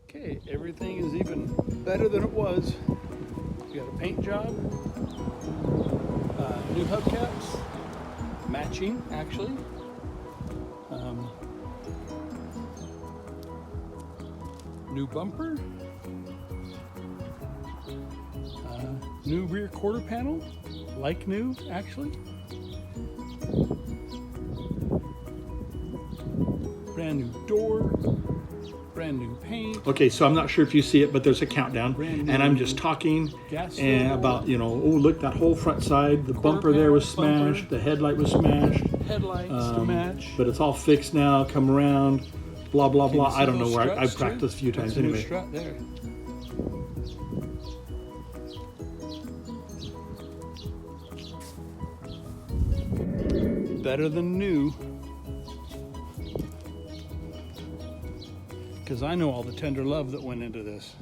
Okay, everything is even better than it was. We got a paint job, new hubcaps, matching actually. New bumper, new rear quarter panel, like new actually. Brand new door, brand new paint. Okay, so I'm not sure if you see it, but there's a countdown, and I'm just talking and about, you know, oh look, that whole front side, the bumper there was smashed, the headlight was smashed, headlights to match, but it's all fixed now. Come around, blah blah blah. I don't know where I've too? practiced a few times That's a new anyway. strut there. Better than new, because I know all the tender love that went into this.